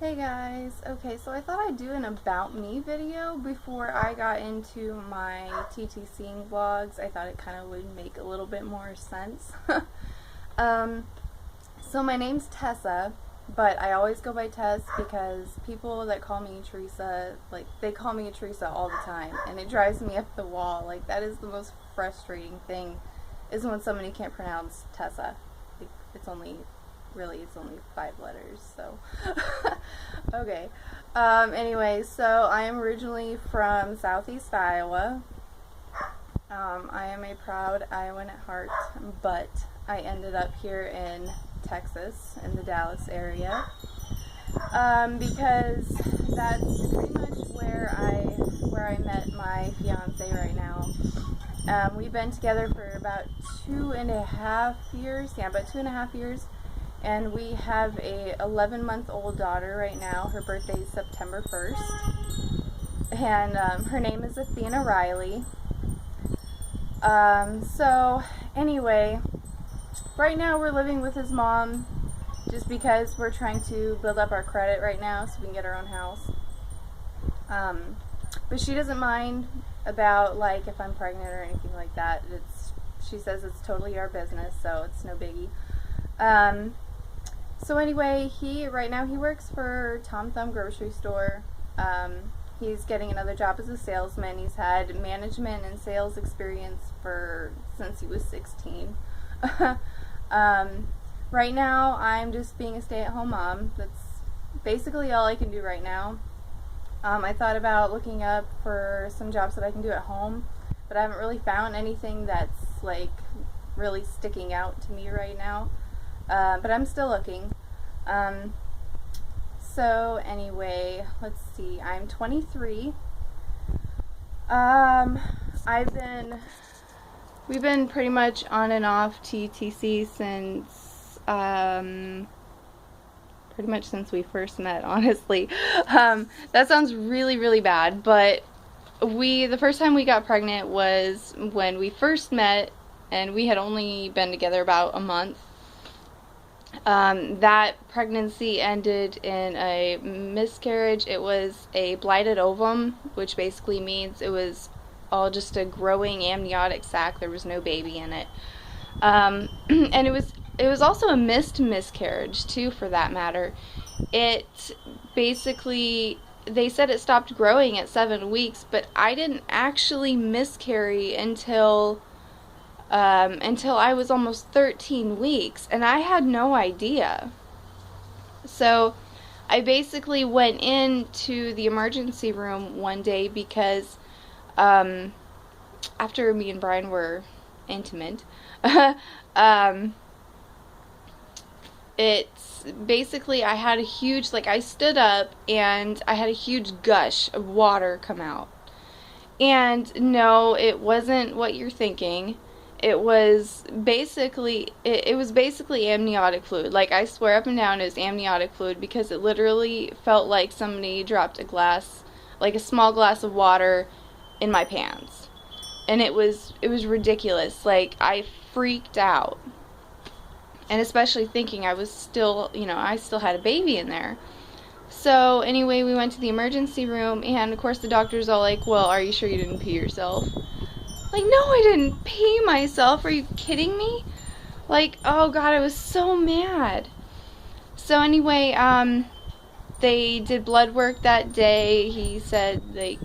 Hey guys, okay, so I thought I'd do an about me video before I got into my TTCing vlogs. I thought it kind of would make a little bit more sense. um, so my name's Tessa, but I always go by Tess because people that call me Teresa, like, they call me Teresa all the time, and it drives me up the wall. Like, that is the most frustrating thing, is when somebody can't pronounce Tessa. Like, it's only 5 letters, so. Okay. Anyway, so I am originally from Southeast Iowa. I am a proud Iowan at heart, but I ended up here in Texas, in the Dallas area, because that's pretty much where I met my fiance right now. We've been together for about 2.5 years. Yeah, about 2.5 years. And we have a 11-month-old daughter right now. Her birthday is September 1st. And her name is Athena Riley. So anyway, right now we're living with his mom just because we're trying to build up our credit right now so we can get our own house. But she doesn't mind about, like, if I'm pregnant or anything like that. She says it's totally our business, so it's no biggie. So anyway, right now he works for Tom Thumb grocery store. He's getting another job as a salesman. He's had management and sales experience since he was 16. Right now I'm just being a stay-at-home mom. That's basically all I can do right now. I thought about looking up for some jobs that I can do at home, but I haven't really found anything that's like really sticking out to me right now. But I'm still looking. So anyway, let's see. I'm 23. We've been pretty much on and off TTC since pretty much since we first met, honestly. That sounds really, really bad, but the first time we got pregnant was when we first met, and we had only been together about a month. That pregnancy ended in a miscarriage. It was a blighted ovum, which basically means it was all just a growing amniotic sac. There was no baby in it. And it was also a missed miscarriage too, for that matter. It basically, they said it stopped growing at 7 weeks, but I didn't actually miscarry until I was almost 13 weeks, and I had no idea. So I basically went into the emergency room one day because after me and Brian were intimate, it's basically, I had a huge, I stood up and I had a huge gush of water come out. And no, it wasn't what you're thinking. It was basically amniotic fluid. Like, I swear up and down it was amniotic fluid, because it literally felt like somebody dropped a glass, like a small glass of water, in my pants. And it was ridiculous. Like, I freaked out. And especially thinking I was still, I still had a baby in there. So anyway, we went to the emergency room, and of course the doctor's all like, well, are you sure you didn't pee yourself? Like, no, I didn't pee myself. Are you kidding me? Like, oh God, I was so mad. So anyway, they did blood work that day. He said, like,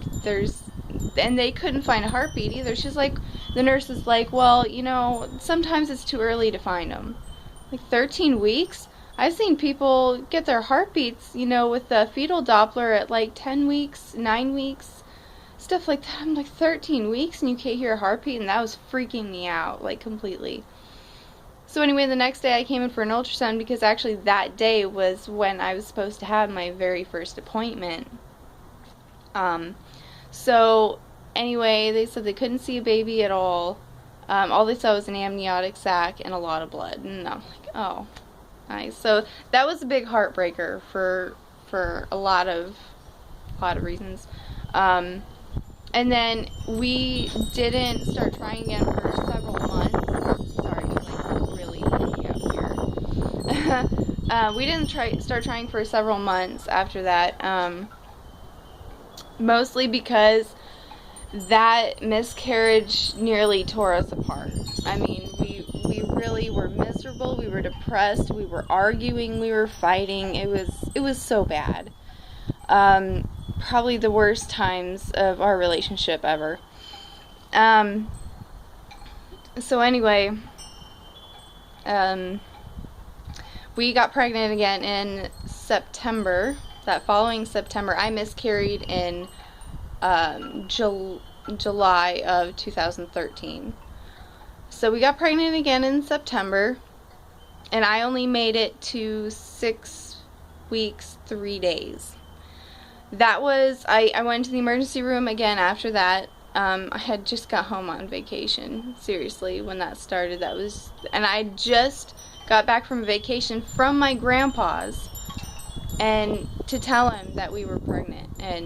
and they couldn't find a heartbeat either. The nurse is like, well, sometimes it's too early to find them. Like, 13 weeks? I've seen people get their heartbeats, with the fetal Doppler at like 10 weeks, 9 weeks. Stuff like that. I'm like, 13 weeks and you can't hear a heartbeat? And that was freaking me out, like, completely. So anyway, the next day I came in for an ultrasound, because actually that day was when I was supposed to have my very first appointment. So anyway, they said they couldn't see a baby at all. All they saw was an amniotic sac and a lot of blood. And I'm like, oh, nice. So that was a big heartbreaker for a lot of reasons. And then we didn't start trying again for several months. Sorry, like, really picking up here. We didn't start trying for several months after that, mostly because that miscarriage nearly tore us apart. I mean, we really were miserable. We were depressed. We were arguing. We were fighting. It was so bad. Probably the worst times of our relationship ever. So anyway, we got pregnant again in September. That following September, I miscarried in July of 2013. So we got pregnant again in September, and I only made it to 6 weeks, 3 days. That was, I went to the emergency room again after that. I had just got home on vacation, seriously, when that started. And I just got back from vacation from my grandpa's, and to tell him that we were pregnant. And